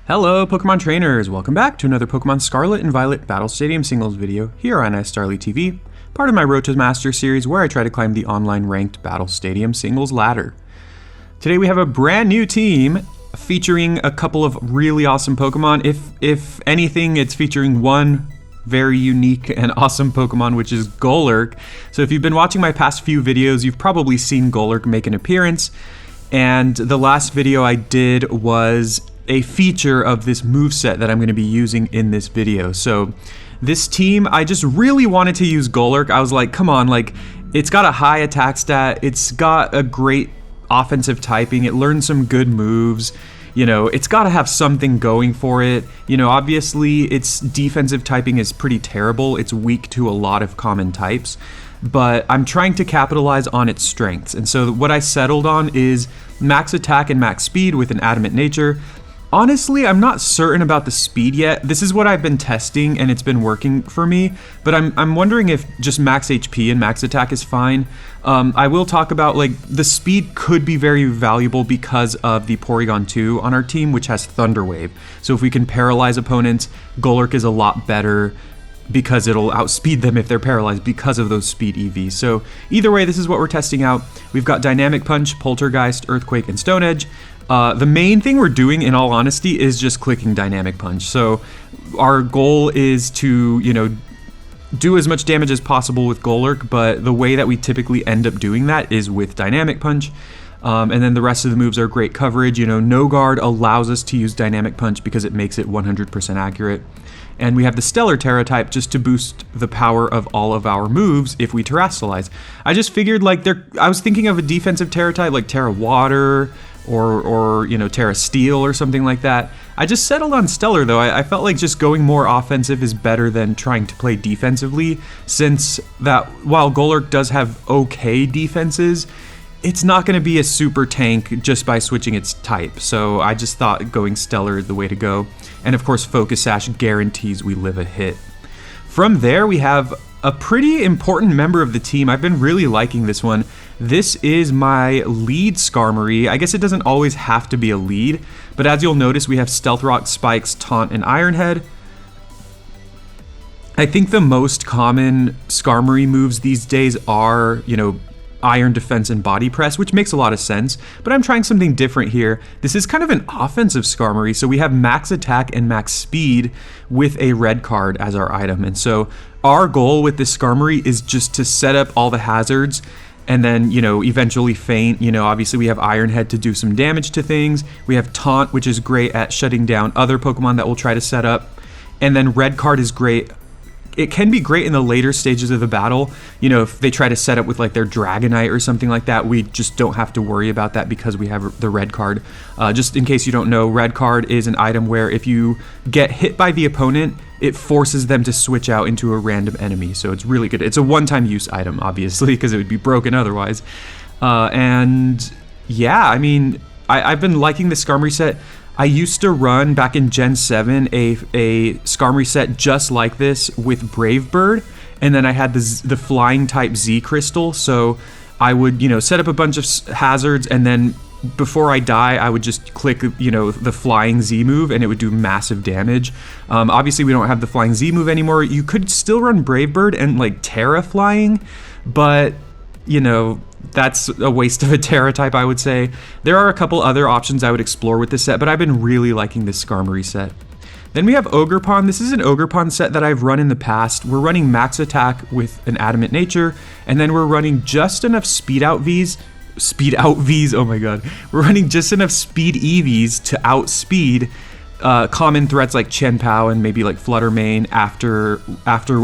Hello Pokemon trainers, welcome back to another Pokemon Scarlet and Violet Battle Stadium Singles video here on iStarly TV, part of my Road to Master series where I try to climb the online ranked Battle Stadium Singles ladder. Today we have a brand new team featuring a couple of really awesome Pokemon. If anything, it's featuring one very unique and awesome Pokemon, which is Golurk. So if you've been watching my past few videos, you've probably seen Golurk make an appearance. And the last video I did was a feature of this moveset that I'm going to be using in this video. So this team, I just really wanted to use Golurk. I was like, come on, like, it's got a high attack stat, it's got a great offensive typing, it learned some good moves, you know, it's got to have something going for it. You know, obviously its defensive typing is pretty terrible, it's weak to a lot of common types, but I'm trying to capitalize on its strengths. And so what I settled on is max attack and max speed with an adamant nature. Honestly, I'm not certain about the speed yet. This is what I've been testing and it's been working for me, but I'm wondering if just max HP and max attack is fine. I will talk about, like, the speed could be very valuable because of the Porygon 2 on our team, which has Thunder Wave. So if we can paralyze opponents, Golurk is a lot better because it'll outspeed them if they're paralyzed because of those speed EVs. So either way, this is what we're testing out. We've got Dynamic Punch, Poltergeist, Earthquake, and Stone Edge. The main thing we're doing, in all honesty, is just clicking Dynamic Punch. So our goal is to, you know, do as much damage as possible with Golurk, but the way that we typically end up doing that is with Dynamic Punch. And then the rest of the moves are great coverage. You know, No Guard allows us to use Dynamic Punch because it makes it 100% accurate. And we have the Stellar Terra type just to boost the power of all of our moves if we Terrastallize. I just figured, like, I was thinking of a defensive Terra type like Terra Water, or you know, Terra Steel or something like that. I just settled on Stellar though. I felt like just going more offensive is better than trying to play defensively, since that while Golurk does have okay defenses, it's not going to be a super tank just by switching its type. So I just thought going Stellar is the way to go. And of course Focus Sash guarantees we live a hit. From there we have a pretty important member of the team. I've been really liking this one. This is my lead Skarmory. I guess it doesn't always have to be a lead, but as you'll notice, we have Stealth Rock, Spikes, Taunt, and Iron Head. I think the most common Skarmory moves these days are, you know, Iron Defense and Body Press, which makes a lot of sense, but I'm trying something different here. This is kind of an offensive Skarmory, so we have max attack and max speed with a red card as our item. And so our goal with this Skarmory is just to set up all the hazards and then, you know, eventually feint. You know, obviously we have Iron Head to do some damage to things. We have Taunt, which is great at shutting down other Pokemon that we'll try to set up. And then red card is great. It can be great in the later stages of the battle. You know, if they try to set up with like their Dragonite or something like that, we just don't have to worry about that because we have the red card. Just in case you don't know, red card is an item where if you get hit by the opponent, it forces them to switch out into a random enemy. So it's really good. It's a one-time use item, obviously, because it would be broken otherwise. And yeah, I mean, I've been liking the Skarmory set. I used to run, back in Gen 7, a Skarmory set just like this with Brave Bird, and then I had the flying type Z Crystal, so I would, you know, set up a bunch of hazards, and then before I die, I would just click, you know, the flying Z move, and it would do massive damage. Obviously, we don't have the flying Z move anymore. You could still run Brave Bird and, like, Terra Flying, but, you know, that's a waste of a Terra type, I would say. There are a couple other options I would explore with this set, but I've been really liking this Skarmory set. Then we have Ogerpon. This is an Ogerpon set that I've run in the past. We're running max attack with an adamant nature, and then we're running just enough speed out Vs, oh my god. We're running just enough speed EVs to outspeed common threats like Chenpao and maybe like Fluttermane after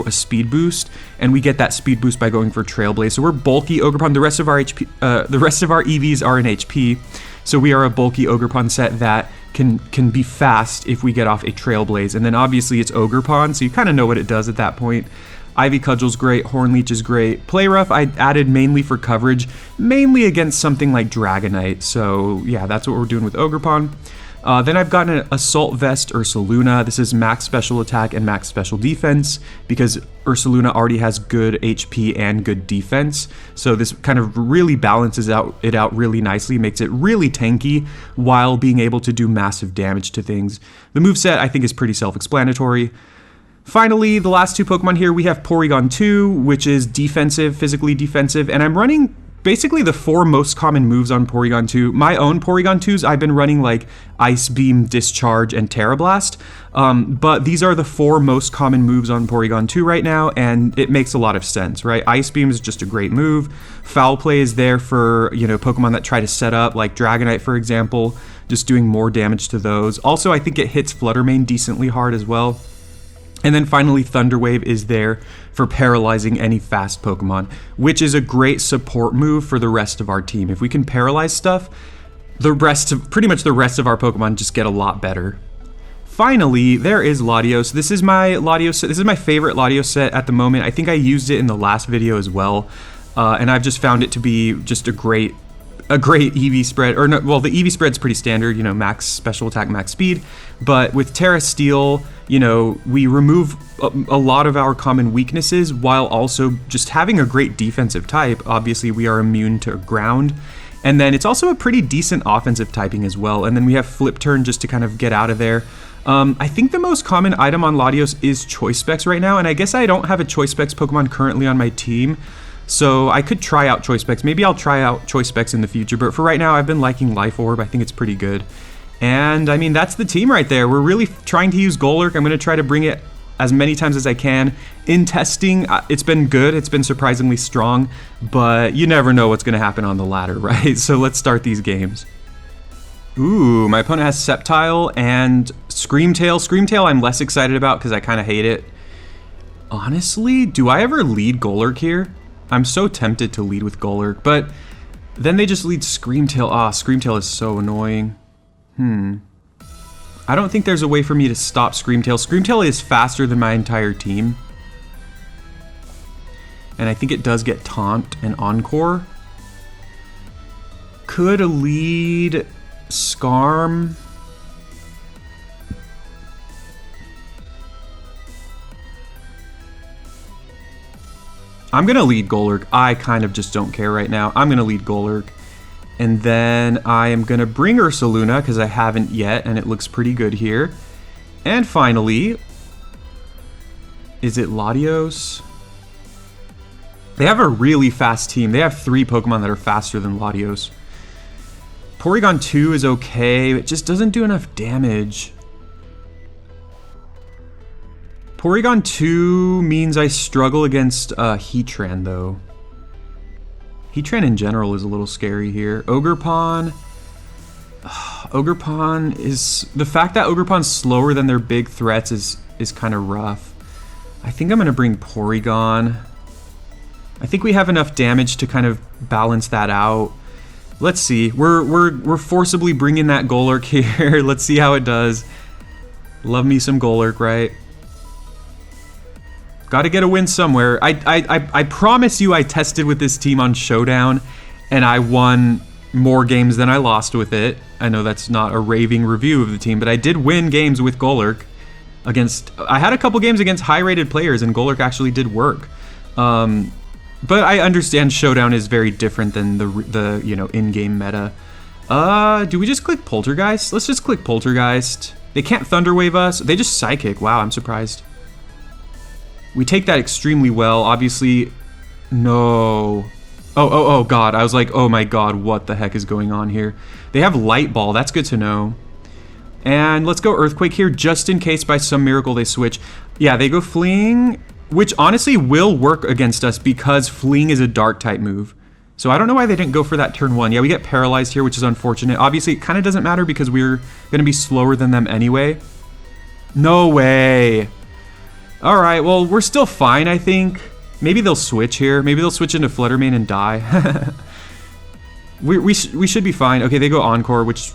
a speed boost, and we get that speed boost by going for Trailblaze. So we're bulky Ogerpon. The rest of our EVs are in HP, so we are a bulky Ogerpon set that can be fast if we get off a Trailblaze. And then obviously it's Ogerpon, so you kind of know what it does at that point. Ivy Cudgel's great, Hornleech is great. Play Rough I added mainly for coverage, mainly against something like Dragonite. So yeah, that's what we're doing with Ogerpon. Then I've got an Assault Vest Ursaluna. This is max special attack and max special defense because Ursaluna already has good HP and good defense. So this kind of really balances it out really nicely, makes it really tanky while being able to do massive damage to things. The moveset I think is pretty self-explanatory. Finally, the last two Pokemon here, we have Porygon 2, which is defensive, physically defensive, and I'm running basically the 4 most common moves on Porygon 2. My own Porygon 2s, I've been running like Ice Beam, Discharge, and Terra Blast, but these are the 4 most common moves on Porygon 2 right now, and it makes a lot of sense, right? Ice Beam is just a great move. Foul Play is there for, you know, Pokemon that try to set up, like Dragonite, for example, just doing more damage to those. Also, I think it hits Flutter Mane decently hard as well. And then finally, Thunder Wave is there for paralyzing any fast Pokemon, which is a great support move for the rest of our team. If we can paralyze stuff, pretty much the rest of our Pokemon just get a lot better. Finally, there is Latios. This is my Latios set. This is my favorite Latios set at the moment. I think I used it in the last video as well, and I've just found it to be just a great EV spread, or no, well, the EV spread's pretty standard, you know, max special attack, max speed, but with Terra Steel, you know, we remove a lot of our common weaknesses while also just having a great defensive type. Obviously, we are immune to ground, and then it's also a pretty decent offensive typing as well, and then we have Flip Turn just to kind of get out of there. I think the most common item on Latios is Choice Specs right now, and I guess I don't have a Choice Specs Pokemon currently on my team, so I could try out Choice Specs. Maybe I'll try out Choice Specs in the future, but for right now, I've been liking Life Orb. I think it's pretty good. And I mean, that's the team right there. We're really trying to use Golurk. I'm going to try to bring it as many times as I can. In testing, it's been good. It's been surprisingly strong, but you never know what's going to happen on the ladder, right? So let's start these games. Ooh, my opponent has Sceptile and Screamtail. Screamtail I'm less excited about because I kind of hate it. Honestly, do I ever lead Golurk here? I'm so tempted to lead with Golurk, but then they just lead Screamtail. Ah, Screamtail is so annoying. I don't think there's a way for me to stop Screamtail. Screamtail is faster than my entire team. And I think it does get Taunt and Encore. Could a lead Skarm? I'm going to lead Golurk. I kind of just don't care right now. I'm going to lead Golurk. And then I am going to bring Ursaluna because I haven't yet, and it looks pretty good here. And finally, is it Latios? They have a really fast team. They have 3 Pokemon that are faster than Latios. Porygon 2 is okay. It just doesn't do enough damage. Porygon 2 means I struggle against Heatran, though. Heatran in general is a little scary here. Ogerpon. Ogerpon is... The fact that Ogerpon's slower than their big threats is kind of rough. I think I'm going to bring Porygon. I think we have enough damage to kind of balance that out. Let's see. We're forcibly bringing that Golurk here. Let's see how it does. Love me some Golurk, right? Got to get a win somewhere. I promise you I tested with this team on Showdown, and I won more games than I lost with it. I know that's not a raving review of the team, but I did win games with Golurk. I had a couple games against high-rated players, and Golurk actually did work. But I understand Showdown is very different than the you know, in-game meta. Do we just click Poltergeist? Let's just click Poltergeist. They can't Thunder Wave us. They just Psychic. Wow, I'm surprised. We take that extremely well. Obviously, no. Oh, God. I was like, oh my God, what the heck is going on here? They have Light Ball. That's good to know. And let's go Earthquake here, just in case by some miracle they switch. Yeah, they go Fleeing, which honestly will work against us because Fleeing is a Dark-type move. So I don't know why they didn't go for that turn 1. Yeah, we get Paralyzed here, which is unfortunate. Obviously, it kind of doesn't matter because we're going to be slower than them anyway. No way. All right, well, we're still fine, I think. Maybe they'll switch here. Maybe they'll switch into Flutter Mane and die. we should be fine. Okay, they go Encore, which...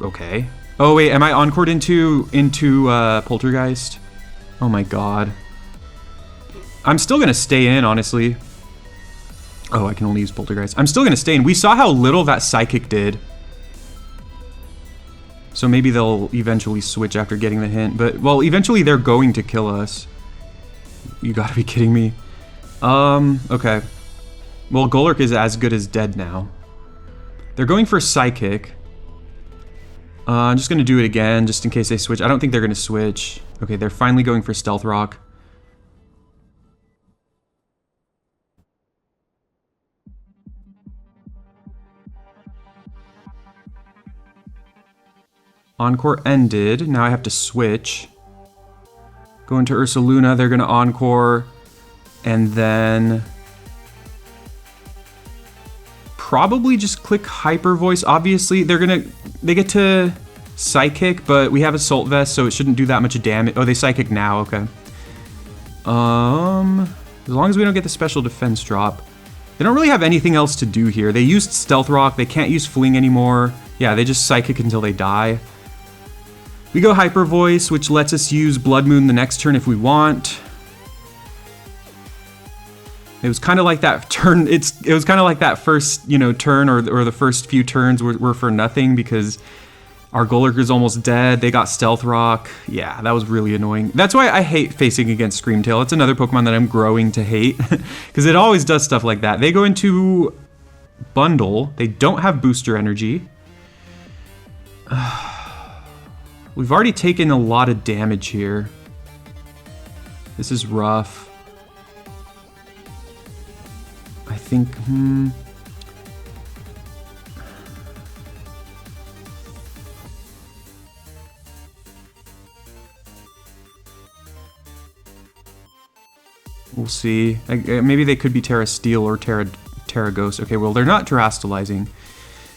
Okay. Oh, wait, am I Encored into Poltergeist? Oh, my God. I'm still going to stay in, honestly. Oh, I can only use Poltergeist. I'm still going to stay in. We saw how little that Psychic did. So maybe they'll eventually switch after getting the hint. But, well, eventually they're going to kill us. You gotta be kidding me. Okay. Well, Golurk is as good as dead now. They're going for Psychic. I'm just gonna do it again, just in case they switch. I don't think they're gonna switch. Okay, they're finally going for Stealth Rock. Encore ended. Now I have to switch. Go into Ursaluna. They're going to Encore. And then probably just click Hyper Voice. Obviously, they get to Psychic, but we have Assault Vest, so it shouldn't do that much damage. Oh, they Psychic now. Okay. As long as we don't get the special defense drop. They don't really have anything else to do here. They used Stealth Rock. They can't use Fling anymore. Yeah, they just Psychic until they die. We go Hyper Voice, which lets us use Blood Moon the next turn if we want. It was kind of like that turn. It was kind of like that first, turn or the first few turns were for nothing because our Golurk is almost dead. They got Stealth Rock. Yeah, that was really annoying. That's why I hate facing against Screamtail. It's another Pokemon that I'm growing to hate because it always does stuff like that. They go into Bundle. They don't have Booster Energy. We've already taken a lot of damage here. This is rough. I think, we'll see. Maybe they could be Terra Steel or Terra Ghost. Okay, well, they're not Terastallizing.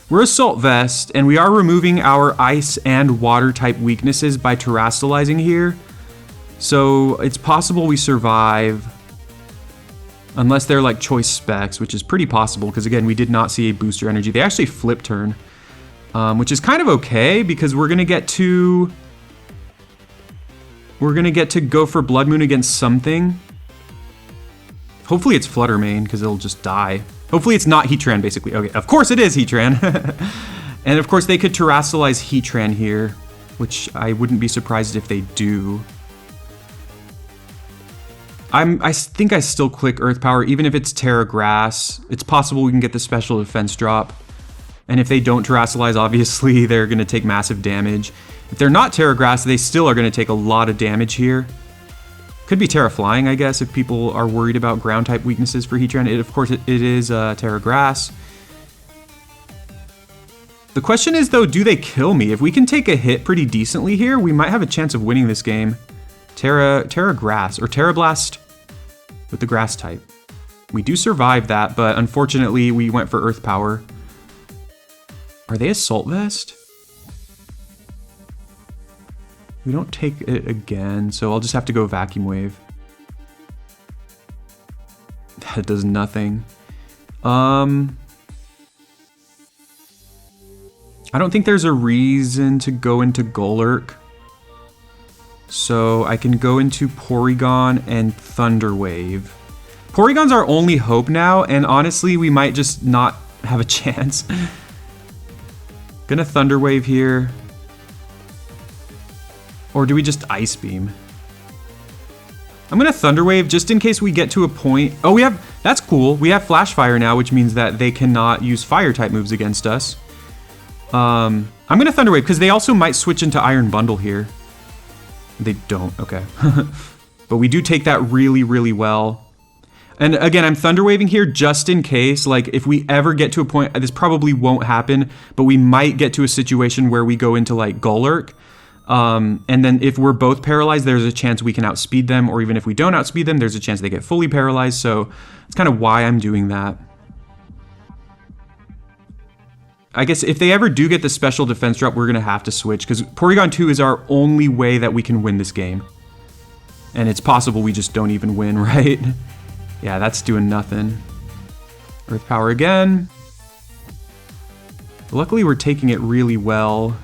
We're Assault Vest, and we are removing our Ice and Water type weaknesses by Terastallizing here. So it's possible we survive, unless they're like choice specs, which is pretty possible, because again, we did not see a Booster Energy. They actually Flip Turn, which is kind of okay, because we're gonna get to go for Blood Moon against something. Hopefully it's Flutter Mane, because it'll just die. Hopefully it's not Heatran, basically. Okay, of course it is Heatran. And of course they could Terastallize Heatran here, which I wouldn't be surprised if they do. I think I still click Earth Power, even if it's Terra Grass. It's possible we can get the special defense drop. And if they don't Terastallize, obviously they're going to take massive damage. If they're not Terra Grass, they still are going to take a lot of damage here. Could be Terra Flying, I guess, if people are worried about ground type weaknesses for Heatran. Of course, it is Terra Grass. The question is, though, do they kill me? If we can take a hit pretty decently here, we might have a chance of winning this game. Terra Grass, or Terra Blast with the Grass type. We do survive that, but unfortunately, we went for Earth Power. Are they Assault Vest? We don't take it again, so I'll just have to go Vacuum Wave. That does nothing. I don't think there's a reason to go into Golurk. So I can go into Porygon and Thunder Wave. Porygon's our only hope now, and honestly, we might just not have a chance. Gonna Thunder Wave here. Or do we just Ice Beam? I'm gonna Thunder Wave just in case we get to a point. Oh, that's cool. We have Flash Fire now, which means that they cannot use Fire type moves against us. I'm gonna Thunder Wave because they also might switch into Iron Bundle here. They don't, okay. But we do take that really, really well. And again, I'm Thunder Waving here just in case, like if we ever get to a point, this probably won't happen, but we might get to a situation where we go into like Golurk. And then if we're both paralyzed, there's a chance we can outspeed them, or even if we don't outspeed them, there's a chance they get fully paralyzed, so that's kind of why I'm doing that. I guess if they ever do get the special defense drop, we're going to have to switch, because Porygon 2 is our only way that we can win this game. And it's possible we just don't even win, right? Yeah, that's doing nothing. Earth Power again. Luckily, we're taking it really well.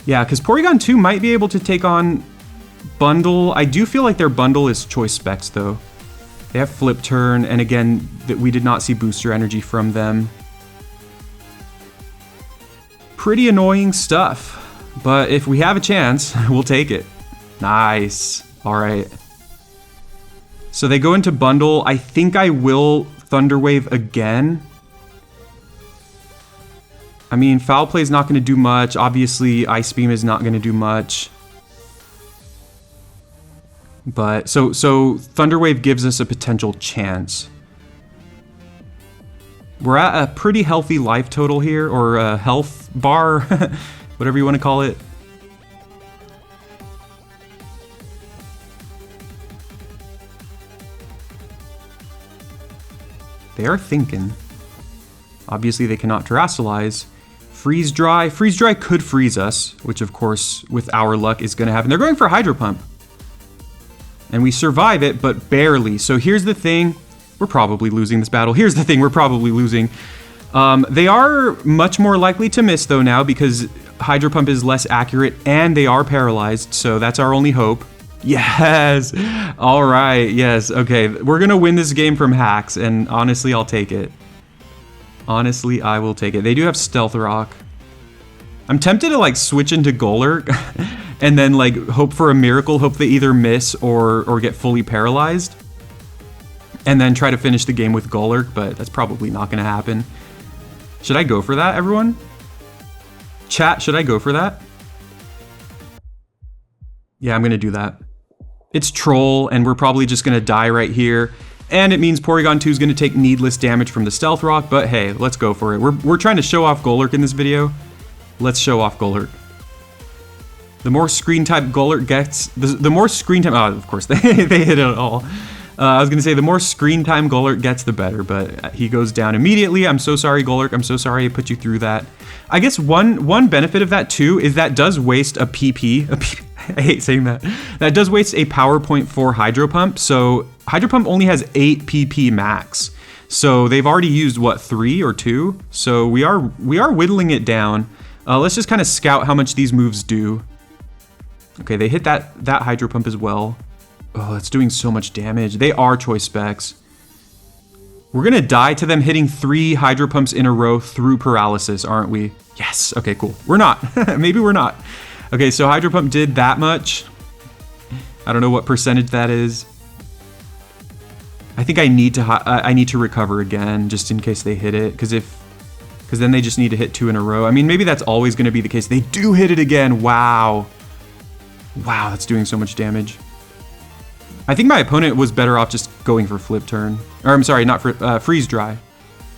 Yeah, because Porygon 2 might be able to take on Bundle. I do feel like their Bundle is choice specs, though. They have Flip Turn, and again, we did not see Booster Energy from them. pretty annoying stuff. But if we have a chance, we'll take it. Nice. All right. So they go into bundle. I think I will Thunder Wave again. I mean, Foul Play is not going to do much. Obviously, Ice Beam is not going to do much. But so Thunder Wave gives us a potential chance. We're at a pretty healthy life total here, or a health bar, whatever you want to call it. They are thinking. Obviously, they cannot Terrasilize. Freeze Dry. Freeze Dry could freeze us, which of course, with our luck, is going to happen. They're going for Hydro Pump. And we survive it, but barely. So here's the thing. We're probably losing this battle. Here's the thing. We're probably losing. They are much more likely to miss, though, now, because Hydro Pump is less accurate, and they are paralyzed. So that's our only hope. Yes. All right. Yes. Okay. We're going to win this game from hacks, and honestly, I'll take it. Honestly, I will take it. They do have Stealth Rock. I'm tempted to, like, switch into Golurk and then, like, hope for a miracle, hope they either miss or get fully paralyzed, and then try to finish the game with Golurk, but that's probably not going to happen. Should I go for that, everyone? Chat, should I go for that? Yeah, I'm going to do that. It's Troll, and we're probably just going to die right here. And it means Porygon 2 is going to take needless damage from the Stealth Rock, but hey, let's go for it. We're trying to show off Golurk in this video. Let's show off Golurk. The more screen time Golurk gets, the more screen time, oh, of course, they hit it all. I was going to say the more screen time Golurk gets, the better, but he goes down immediately. I'm so sorry, Golurk. I'm so sorry I put you through that. I guess one benefit of that, too, is that does waste a PP. I hate saying that. That does waste a Power Point for Hydro Pump. So Hydro Pump only has 8 PP max. So they've already used, what, 3 or 2? So we are whittling it down. Let's just kind of scout how much these moves do. Okay, they hit that Hydro Pump as well. Oh, that's doing so much damage. They are Choice Specs. We're going to die to them hitting 3 Hydro Pumps in a row through paralysis, aren't we? Yes. Okay, cool. We're not. Maybe we're not. Okay, so Hydro Pump did that much. I don't know what percentage that is. I think I need to recover again just in case they hit it, because then they just need to hit 2 in a row. I mean, maybe that's always going to be the case. They do hit it again. Wow. Wow, that's doing so much damage. I think my opponent was better off just going for Flip Turn. Or I'm sorry, not for Freeze Dry.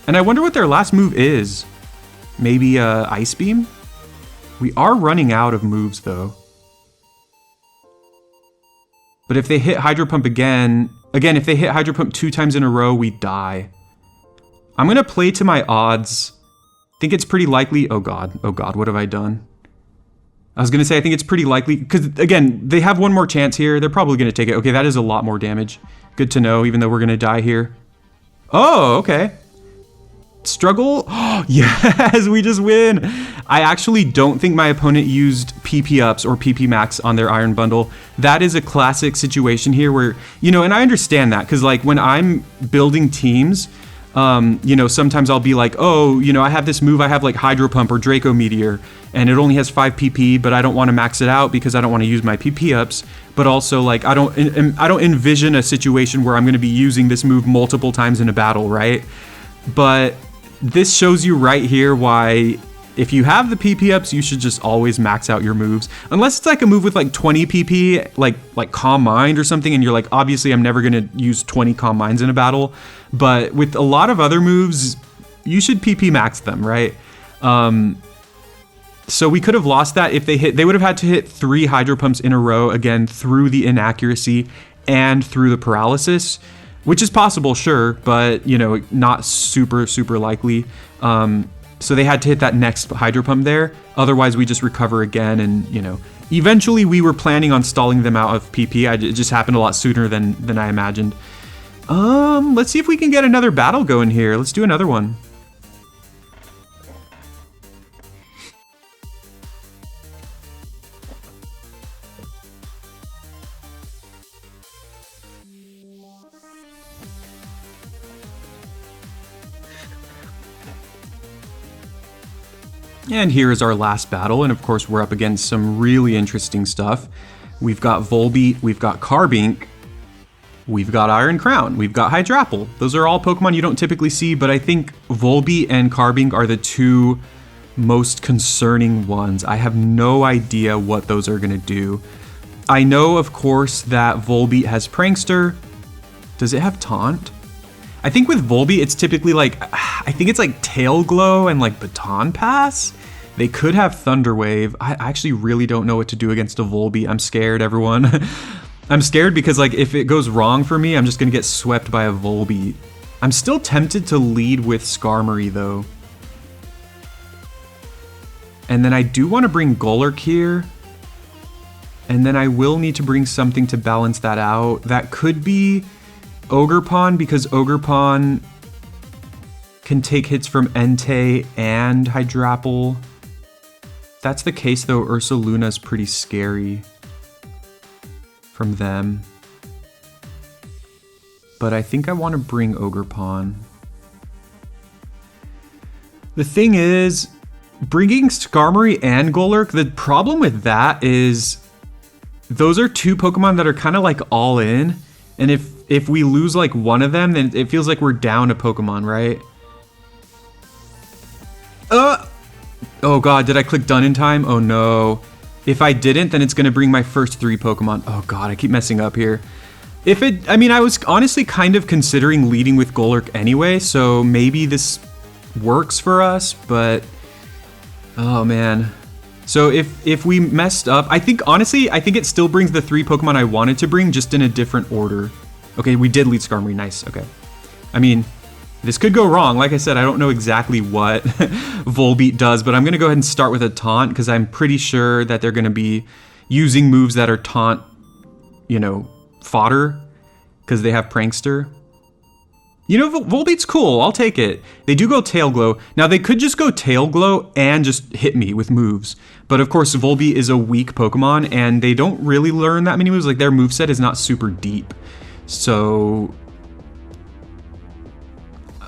And I wonder what their last move is. Maybe Ice Beam? We are running out of moves, though. But if they hit Hydro Pump again, if they hit Hydro Pump 2 times in a row, we die. I'm going to play to my odds. I think it's pretty likely. Oh god, what have I done? I was going to say I think it's pretty likely, because again, they have one more chance here. They're probably going to take it. Okay, that is a lot more damage. Good to know, even though we're going to die here. Oh, okay. Struggle. Oh, yes, we just win. I actually don't think my opponent used PP ups or PP max on their Iron Bundle. That is a classic situation here where, you know, and I understand that, because like when I'm building teams, you know, sometimes I'll be like, oh, you know, I have this move, I have like Hydro Pump or Draco Meteor, and it only has 5 PP, but I don't want to max it out because I don't want to use my PP ups. But also, like, I don't envision a situation where I'm going to be using this move multiple times in a battle, right? But this shows you right here why, if you have the PP ups, you should just always max out your moves. Unless it's like a move with like 20 PP, like Calm Mind or something, and you're like, obviously I'm never gonna use 20 Calm Minds in a battle. But with a lot of other moves, you should PP max them, right? So we could have lost that if they would have had to hit 3 Hydro Pumps in a row, again, through the inaccuracy and through the paralysis. Which is possible, sure, but, you know, not super, super likely. So they had to hit that next Hydro Pump there. Otherwise, we just recover again, and, you know, eventually we were planning on stalling them out of PP. It just happened a lot sooner than I imagined. Let's see if we can get another battle going here. Let's do another one. And here is our last battle, and of course we're up against some really interesting stuff. We've got Volbeat, we've got Carbink, we've got Iron Crown, we've got Hydrapple. Those are all Pokemon you don't typically see, but I think Volbeat and Carbink are the two most concerning ones. I have no idea what those are gonna do. I know, of course, that Volbeat has Prankster. Does it have Taunt? I think with Volbeat, it's typically like, I think it's like Tail Glow and like Baton Pass. They could have Thunder Wave. I actually really don't know what to do against a Volbeat. I'm scared, everyone. I'm scared because like if it goes wrong for me, I'm just gonna get swept by a Volbeat. I'm still tempted to lead with Skarmory though. And then I do want to bring Golurk here. And then I will need to bring something to balance that out. That could be Ogerpon, because Ogerpon can take hits from Entei and Hydrapple. If that's the case though, Ursaluna's pretty scary from them. But I think I want to bring Ogerpon. The thing is, bringing Skarmory and Golurk, the problem with that is those are two Pokemon that are kind of like all in. And if we lose like one of them, then it feels like we're down a Pokemon, right? Oh god, did I click done in time? Oh no. If I didn't, then it's gonna bring my first 3 Pokemon. Oh god, I keep messing up here. I was honestly kind of considering leading with Golurk anyway, so maybe this works for us, but oh man. So if we messed up, I think it still brings the 3 Pokemon I wanted to bring, just in a different order. Okay, we did lead Skarmory, nice, okay. I mean, this could go wrong. Like I said, I don't know exactly what Volbeat does, but I'm gonna go ahead and start with a Taunt, because I'm pretty sure that they're gonna be using moves that are Taunt, you know, fodder, because they have Prankster. You know, Volbeat's cool, I'll take it. They do go Tail Glow. Now, they could just go Tail Glow and just hit me with moves. But of course, Volbeat is a weak Pokemon, and they don't really learn that many moves. Like, their moveset is not super deep. So,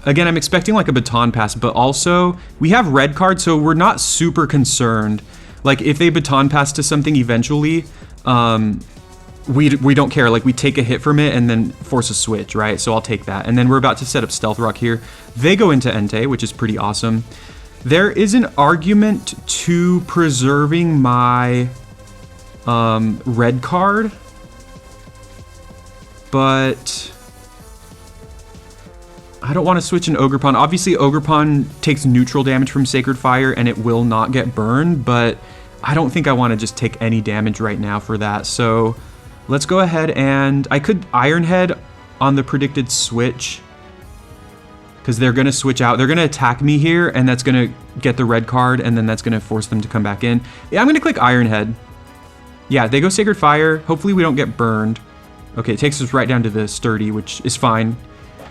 again, I'm expecting like a Baton Pass, but also, we have Red Card, so we're not super concerned. Like, if they Baton Pass to something eventually, we don't care. Like, we take a hit from it and then force a switch, right? So I'll take that. And then we're about to set up Stealth Rock here. They go into Entei, which is pretty awesome. There is an argument to preserving my red card, but I don't want to switch an Ogerpon. Obviously, Ogerpon takes neutral damage from Sacred Fire and it will not get burned, but I don't think I want to just take any damage right now for that. So let's go ahead and I could Iron Head on the predicted switch, because they're going to switch out. They're going to attack me here, and that's going to get the red card, and then that's going to force them to come back in. Yeah, I'm going to click Iron Head. Yeah, they go Sacred Fire. Hopefully we don't get burned. Okay, it takes us right down to the Sturdy, which is fine.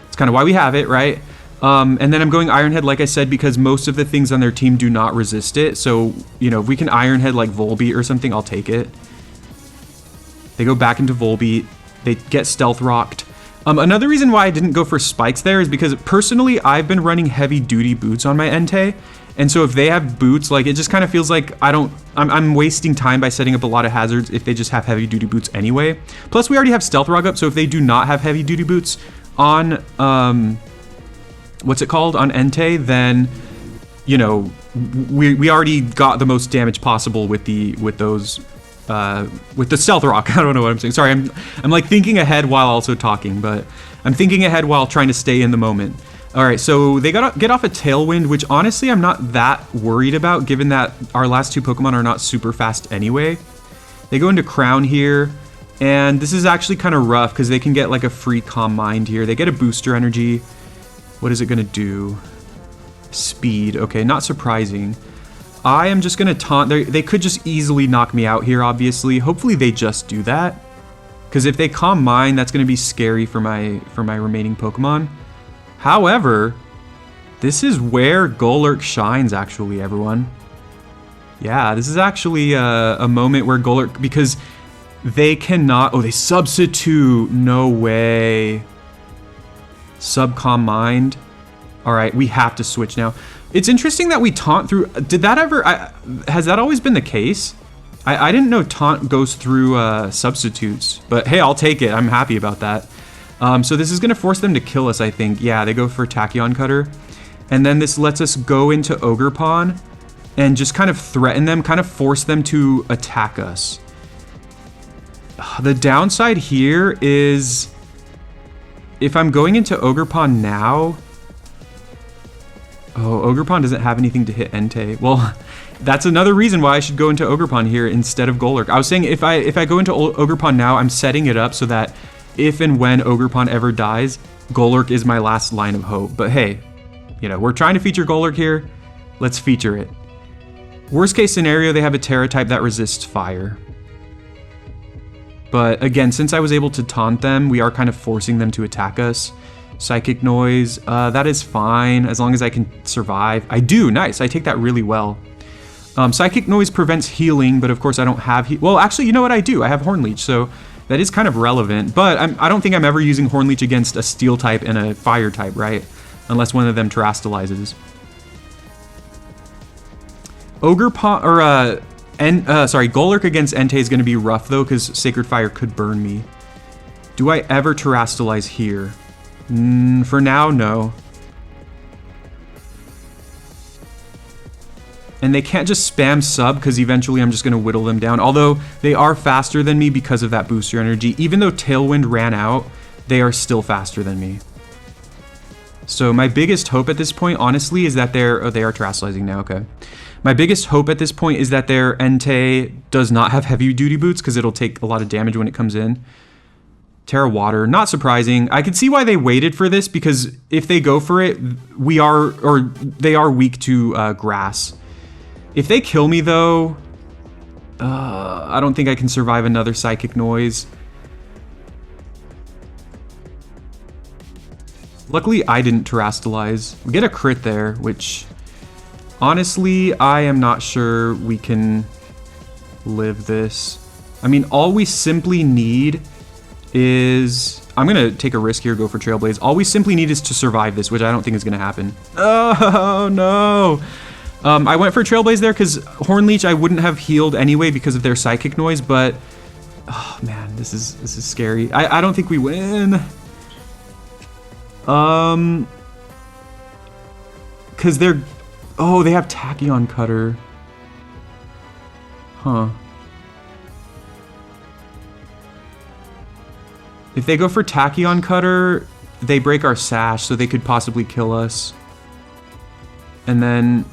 It's kind of why we have it, right? And then I'm going Iron Head, like I said, because most of the things on their team do not resist it. So, you know, if we can Iron Head like Volbeat or something, I'll take it. They go back into Volbeat. They get Stealth Rocked. Another reason why I didn't go for spikes there is because personally, I've been running heavy duty boots on my Entei. And so if they have boots, like it just kind of feels like I'm wasting time by setting up a lot of hazards if they just have heavy duty boots anyway. Plus we already have Stealth Rock up. So if they do not have heavy duty boots on, what's it called, on Entei, then, you know, we already got the most damage possible with the Stealth Rock. I don't know what I'm saying. Sorry, I'm like thinking ahead while also talking, but I'm thinking ahead while trying to stay in the moment. All right, so they get off a Tailwind, which honestly I'm not that worried about, given that our last 2 Pokemon are not super fast anyway. They go into Crown here, and this is actually kind of rough because they can get like a free Calm Mind here. They get a Booster Energy. What is it gonna do? Speed. Okay, not surprising. I am just gonna taunt. They could just easily knock me out here, obviously. Hopefully they just do that, because if they Calm Mind, that's gonna be scary for my remaining Pokemon. However, this is where Golurk shines, actually, everyone. Yeah, this is actually a moment where Golurk, because they cannot. Oh, they substitute. No way. Sub Calm Mind. All right, we have to switch now. It's interesting that we taunt through. Did that ever... has that always been the case? I didn't know taunt goes through substitutes. But hey, I'll take it. I'm happy about that. So this is going to force them to kill us, I think. Yeah, they go for Tachyon Cutter. And then this lets us go into Ogerpon and just kind of threaten them, kind of force them to attack us. The downside here is if I'm going into Ogerpon now... Oh, Ogerpon doesn't have anything to hit Entei. Well, that's another reason why I should go into Ogerpon here instead of Golurk. I was saying if I go into Ogerpon now, I'm setting it up so that if and when Ogerpon ever dies, Golurk is my last line of hope. But hey, you know, we're trying to feature Golurk here. Let's feature it. Worst case scenario, they have a Terra type that resists fire. But again, since I was able to taunt them, we are kind of forcing them to attack us. Psychic Noise, that is fine as long as I can survive. I do, nice, I take that really well. Psychic Noise prevents healing, but of course I don't have well, actually, you know what I do? I have Horn Leech, so that is kind of relevant. But I don't think I'm ever using Horn Leech against a Steel type and a Fire type, right? Unless one of them terastallizes. Ogerpon, or sorry, Golurk against Entei is going to be rough though, because Sacred Fire could burn me. Do I ever terastallize here? For now, no. And they can't just spam sub because eventually I'm just going to whittle them down. Although they are faster than me because of that booster energy. Even though Tailwind ran out, they are still faster than me. So my biggest hope at this point, honestly, is that they are terastallizing now, okay. My biggest hope at this point is that their Entei does not have heavy duty boots because it'll take a lot of damage when it comes in. Terra Water, not surprising. I could see why they waited for this because if they go for it, they are weak to grass. If they kill me though, I don't think I can survive another Psychic Noise. Luckily, I didn't terastallize. We get a crit there, which honestly, I am not sure we can live this. I mean, all we simply need is... I'm going to take a risk here, go for Trailblaze. All we simply need is to survive this, which I don't think is going to happen. Oh, no. I went for Trailblaze there because Horn Leech I wouldn't have healed anyway because of their Psychic Noise, but... Oh, man, this is scary. I don't think we win. Because they're... Oh, they have Tachyon Cutter. Huh. If they go for Tachyon Cutter, they break our Sash, so they could possibly kill us. And then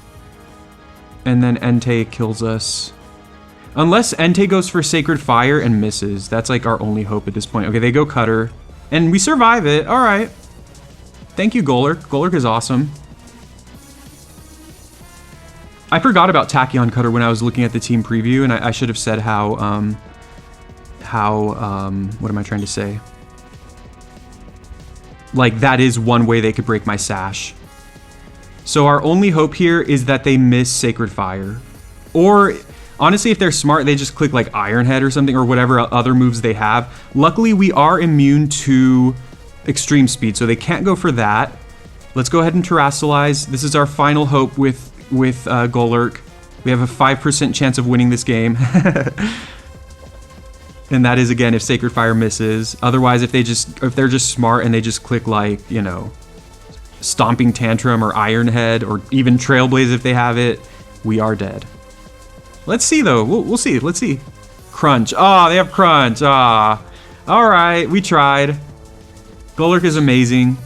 Entei kills us. Unless Entei goes for Sacred Fire and misses. That's like our only hope at this point. Okay, they go Cutter. And we survive it. Alright. Thank you, Golurk. Golurk is awesome. I forgot about Tachyon Cutter when I was looking at the team preview, and I should have said how, what am I trying to say? Like, that is one way they could break my Sash. So our only hope here is that they miss Sacred Fire. Or, honestly, if they're smart, they just click, like, Iron Head or something, or whatever other moves they have. Luckily, we are immune to Extreme Speed, so they can't go for that. Let's go ahead and terastallize. This is our final hope with Golurk. We have a 5% chance of winning this game. And that is, again, if Sacred Fire misses. Otherwise, if they're just smart and they just click, like, you know, Stomping Tantrum or Iron Head or even Trailblaze if they have it, we are dead. Let's see, though. We'll see. Let's see. Crunch. Oh, they have Crunch. Ah. All right. We tried. Golurk is amazing.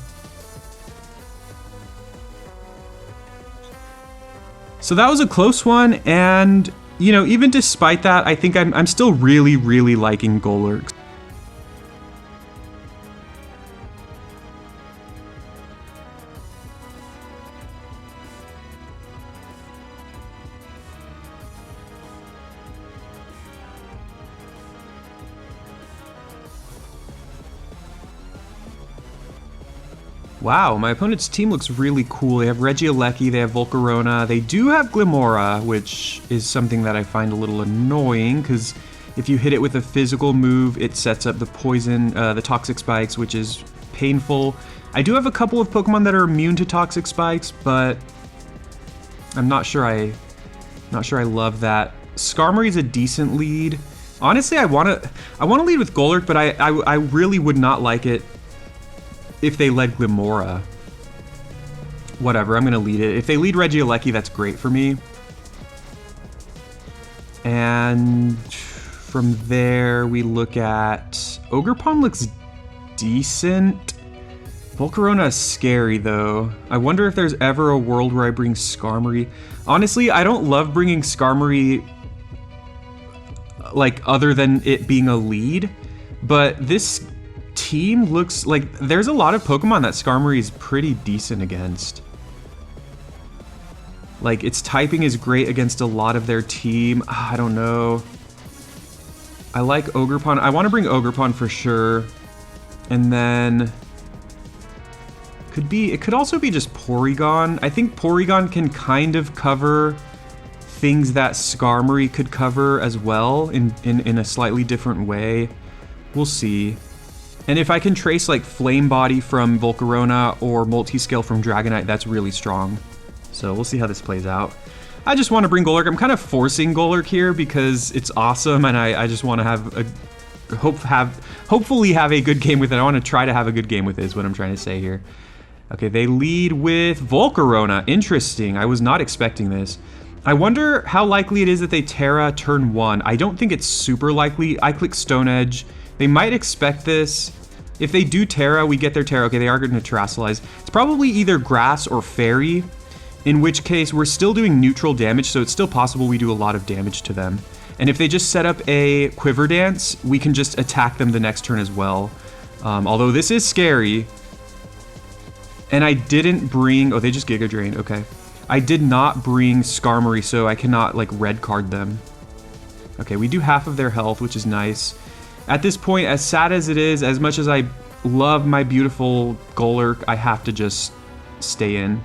So that was a close one, and, you know, even despite that, I think I'm still really, really liking Golurk. Wow, my opponent's team looks really cool. They have Regieleki, they have Volcarona, they do have Glimora, which is something that I find a little annoying, because if you hit it with a physical move, it sets up the poison, the Toxic Spikes, which is painful. I do have a couple of Pokemon that are immune to toxic spikes, but I'm not sure I love that. Skarmory's a decent lead. Honestly, I want to lead with Golurk, but I really would not like it if they led Glimmora. Whatever, I'm gonna lead it. If they lead Regieleki, that's great for me. And from there, we look at... Ogerpon looks decent. Volcarona is scary, though. I wonder if there's ever a world where I bring Skarmory. Honestly, I don't love bringing Skarmory, like, other than it being a lead. But this team looks like... There's a lot of Pokemon that Skarmory is pretty decent against. Like, its typing is great against a lot of their team. I don't know. I like Ogerpon. I want to bring Ogerpon for sure. And then... It could also be just Porygon. I think Porygon can kind of cover things that Skarmory could cover as well in a slightly different way. We'll see. And if I can trace like Flame Body from Volcarona or Multiscale from Dragonite, that's really strong. So we'll see how this plays out. I just want to bring Golurk. I'm kind of forcing Golurk here because it's awesome and I just want to have a hopefully have a good game with it. I want to try to have a good game with it is what I'm trying to say here. Okay, they lead with Volcarona. Interesting. I was not expecting this. I wonder how likely it is that they Terra turn 1. I don't think it's super likely. I click Stone Edge. They might expect this. If they do Terra, we get their Terra. Okay, they are going to Terrasilize. It's probably either Grass or Fairy, in which case we're still doing neutral damage, so it's still possible we do a lot of damage to them. And if they just set up a Quiver Dance, we can just attack them the next turn as well. Although this is scary. And I didn't bring... Oh, they just Giga Drain. Okay. I did not bring Skarmory, so I cannot, like, red card them. Okay, we do half of their health, which is nice. At this point, as sad as it is, as much as I love my beautiful Golurk, I have to just stay in.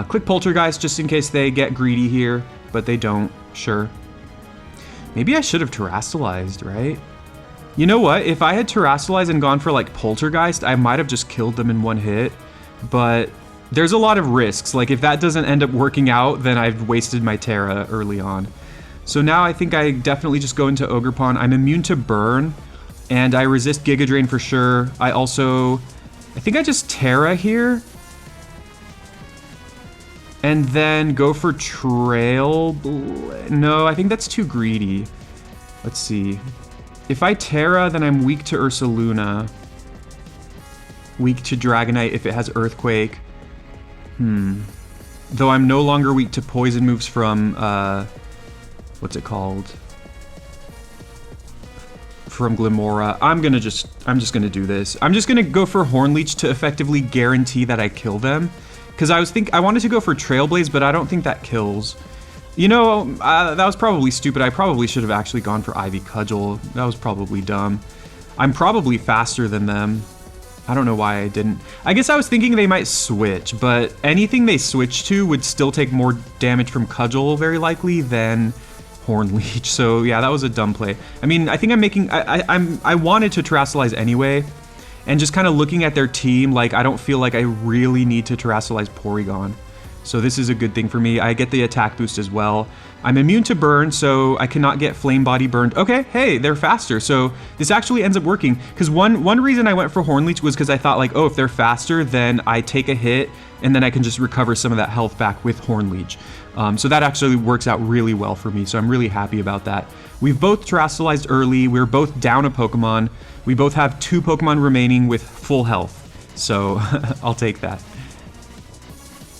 Click Poltergeist just in case they get greedy here, but they don't. Sure. Maybe I should have Terrasalized, right? You know what? If I had Terrasalized and gone for, like, Poltergeist, I might have just killed them in one hit. But there's a lot of risks. Like, if that doesn't end up working out, then I've wasted my Terra early on. So now I think I definitely just go into Ogerpon. I'm immune to Burn, and I resist Giga Drain for sure. I think I just Terra here. And then go for Trail... No, I think that's too greedy. Let's see. If I Terra, then I'm weak to Ursaluna. Weak to Dragonite if it has Earthquake. Though I'm no longer weak to poison moves from, what's it called? From Glimmora. I'm just gonna do this. I'm just gonna go for Hornleech to effectively guarantee that I kill them. Because I wanted to go for Trailblaze, but I don't think that kills. You know, that was probably stupid. I probably should have actually gone for Ivy Cudgel. That was probably dumb. I'm probably faster than them. I don't know why I didn't. I guess I was thinking they might switch, but anything they switch to would still take more damage from Cudgel, very likely, than Hornleech. So yeah, that was a dumb play. I mean, I think I'm making... I wanted to Terrasilize anyway, and just kind of looking at their team, like, I don't feel like I really need to Terrasilize Porygon. So this is a good thing for me. I get the attack boost as well. I'm immune to burn, so I cannot get Flame Body burned. Okay, hey, they're faster, so this actually ends up working. Because one reason I went for Hornleech was because I thought, like, oh, if they're faster, then I take a hit, and then I can just recover some of that health back with Hornleech. So that actually works out really well for me, so I'm really happy about that. We've both Terrasalized early, we're both down a Pokemon. We both have 2 Pokemon remaining with full health, so I'll take that.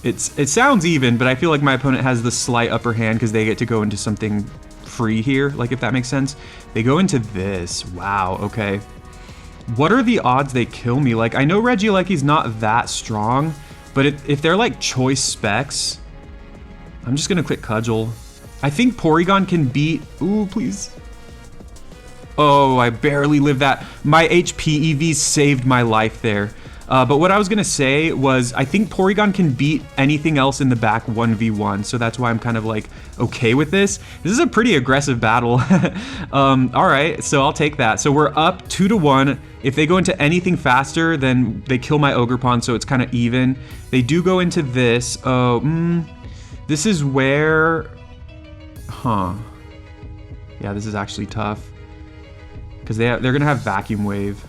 It sounds even, but I feel like my opponent has the slight upper hand because they get to go into something free here, like, if that makes sense. They go into this. Wow, okay. What are the odds they kill me? Like, I know Regieleki's not that strong, but if they're, like, choice specs, I'm just gonna click Cudgel. I think Porygon can beat... Ooh, please. Oh, I barely lived that. My HP EV saved my life there. But what I was gonna say was I think Porygon can beat anything else in the back 1v1, so that's why I'm kind of like okay with this. This is a pretty aggressive battle. All right, so I'll take that. So we're up 2-1. If they go into anything faster, then they kill my Ogerpon, so it's kind of even. They do go into this. This is where, yeah, this is actually tough because they're gonna have Vacuum Wave.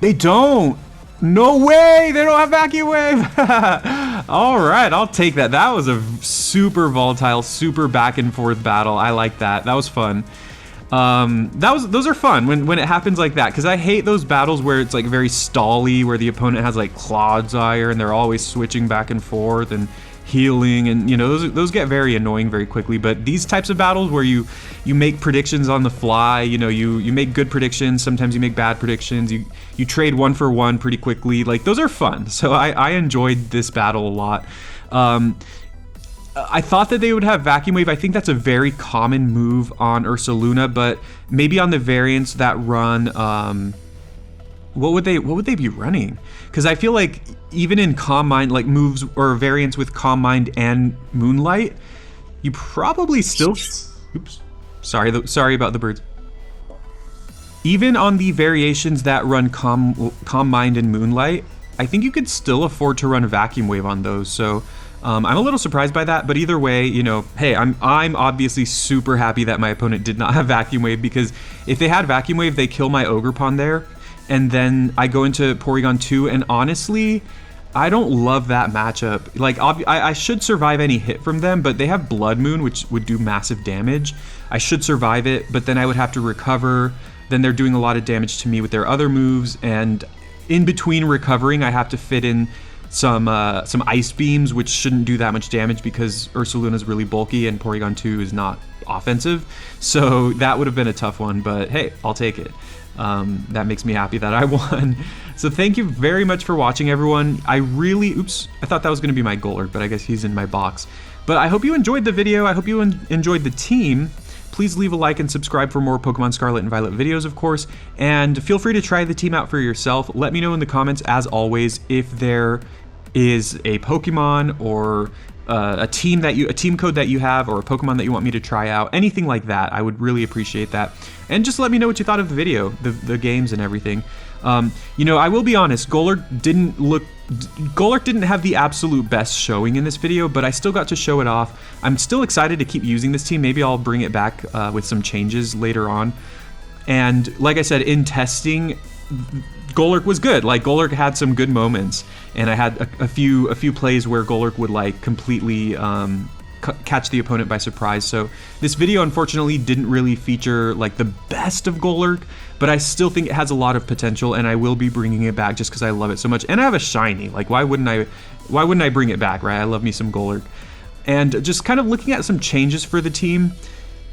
They don't. No way, they don't have Vacuum Wave. All right, I'll take that. That was a super volatile, super back and forth battle. I like that. That was fun. Those are fun when it happens like that, because I hate those battles where it's like very stally, where the opponent has like Clodsire and they're always switching back and forth and healing, and you know, those get very annoying very quickly. But these types of battles where you make predictions on the fly, you know, you make good predictions, sometimes you make bad predictions, you trade 1 for 1 pretty quickly, like those are fun. So I enjoyed this battle a lot. I thought that they would have Vacuum Wave. I think that's a very common move on Ursaluna, but maybe on the variants that run, what would they be running? Because I feel like even in Calm Mind, like moves or variants with Calm Mind and Moonlight, you probably still, oops, sorry about the birds. Even on the variations that run Calm Mind and Moonlight, I think you could still afford to run Vacuum Wave on those. So I'm a little surprised by that, but either way, you know, hey, I'm obviously super happy that my opponent did not have Vacuum Wave, because if they had Vacuum Wave, they kill my Ogerpon there, and then I go into Porygon 2, and honestly, I don't love that matchup. Like, I should survive any hit from them, but they have Blood Moon, which would do massive damage. I should survive it, but then I would have to recover. Then they're doing a lot of damage to me with their other moves, and in between recovering, I have to fit in some Ice Beams, which shouldn't do that much damage because Ursaluna is really bulky and Porygon 2 is not offensive. So that would have been a tough one, but hey, I'll take it. That makes me happy that I won. So thank you very much for watching, everyone. I thought that was going to be my Golurk, but I guess he's in my box. But I hope you enjoyed the video. I hope you enjoyed the team. Please leave a like and subscribe for more Pokemon Scarlet and Violet videos, of course. And feel free to try the team out for yourself. Let me know in the comments, as always, if there is a Pokemon or a team code that you have, or a Pokemon that you want me to try out, anything like that. I would really appreciate that. And just let me know what you thought of the video, the games and everything. You know, I will be honest, Golurk didn't have the absolute best showing in this video, but I still got to show it off. I'm still excited to keep using this team. Maybe I'll bring it back with some changes later on. And like I said, in testing, Golurk was good. Like, Golurk had some good moments, and I had a few plays where Golurk would like completely catch the opponent by surprise. So this video unfortunately didn't really feature like the best of Golurk, but I still think it has a lot of potential, and I will be bringing it back just because I love it so much. And I have a shiny. Like, why wouldn't I bring it back, right? I love me some Golurk. And just kind of looking at some changes for the team,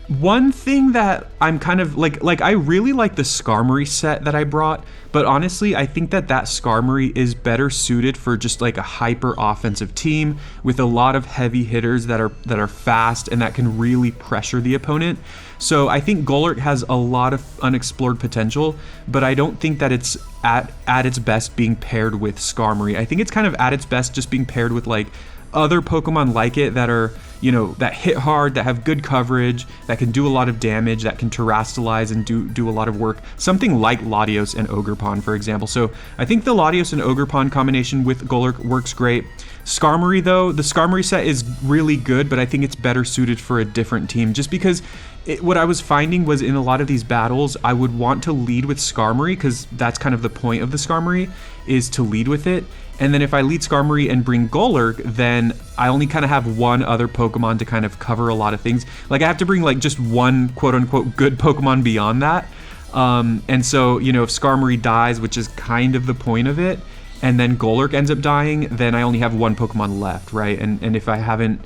one thing that I'm kind of like I really like the Skarmory set that I brought, but honestly, I think that Skarmory is better suited for just like a hyper offensive team with a lot of heavy hitters that are fast and that can really pressure the opponent. So I think Golurk has a lot of unexplored potential, but I don't think that it's at its best being paired with Skarmory. I think it's kind of at its best just being paired with like other Pokemon like it that are, you know, that hit hard, that have good coverage, that can do a lot of damage, that can terrastalize and do a lot of work. Something like Latios and Ogerpon, for example. So I think the Latios and Ogerpon combination with Golurk works great. Skarmory, though, the Skarmory set is really good, but I think it's better suited for a different team, just because what I was finding was in a lot of these battles, I would want to lead with Skarmory, because that's kind of the point of the Skarmory, is to lead with it. And then if I lead Skarmory and bring Golurk, then I only kind of have one other Pokemon to kind of cover a lot of things. Like, I have to bring like just one quote-unquote good Pokemon beyond that. And so, you know, if Skarmory dies, which is kind of the point of it, and then Golurk ends up dying, then I only have one Pokemon left, right? And if I haven't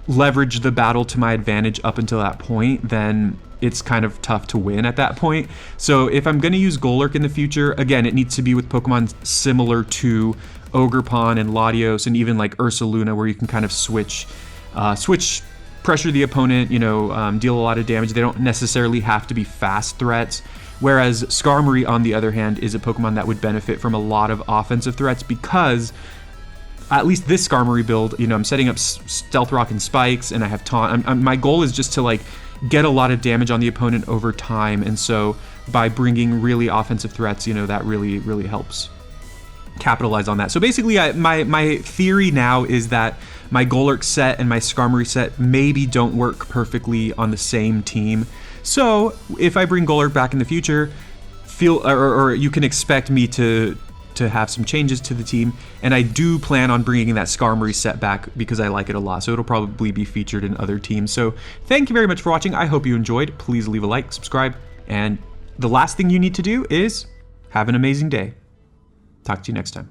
leveraged the battle to my advantage up until that point, then it's kind of tough to win at that point. So if I'm going to use Golurk in the future, again, it needs to be with Pokemon similar to Ogerpon and Latios and even like Ursaluna, where you can kind of switch, pressure the opponent, you know, deal a lot of damage. They don't necessarily have to be fast threats, Whereas Skarmory, on the other hand, is a Pokemon that would benefit from a lot of offensive threats because at least this Skarmory build, you know, I'm setting up Stealth Rock and Spikes, and I have Taunt. My goal is just to like get a lot of damage on the opponent over time, and so by bringing really offensive threats, you know, that really helps capitalize on that. So basically, my theory now is that my Golurk set and my Skarmory set maybe don't work perfectly on the same team. So if I bring Golurk back in the future, or you can expect me to have some changes to the team, and I do plan on bringing that Skarmory set back because I like it a lot, so it'll probably be featured in other teams. So thank you very much for watching. I hope you enjoyed. Please leave a like, subscribe, and the last thing you need to do is have an amazing day. Talk to you next time.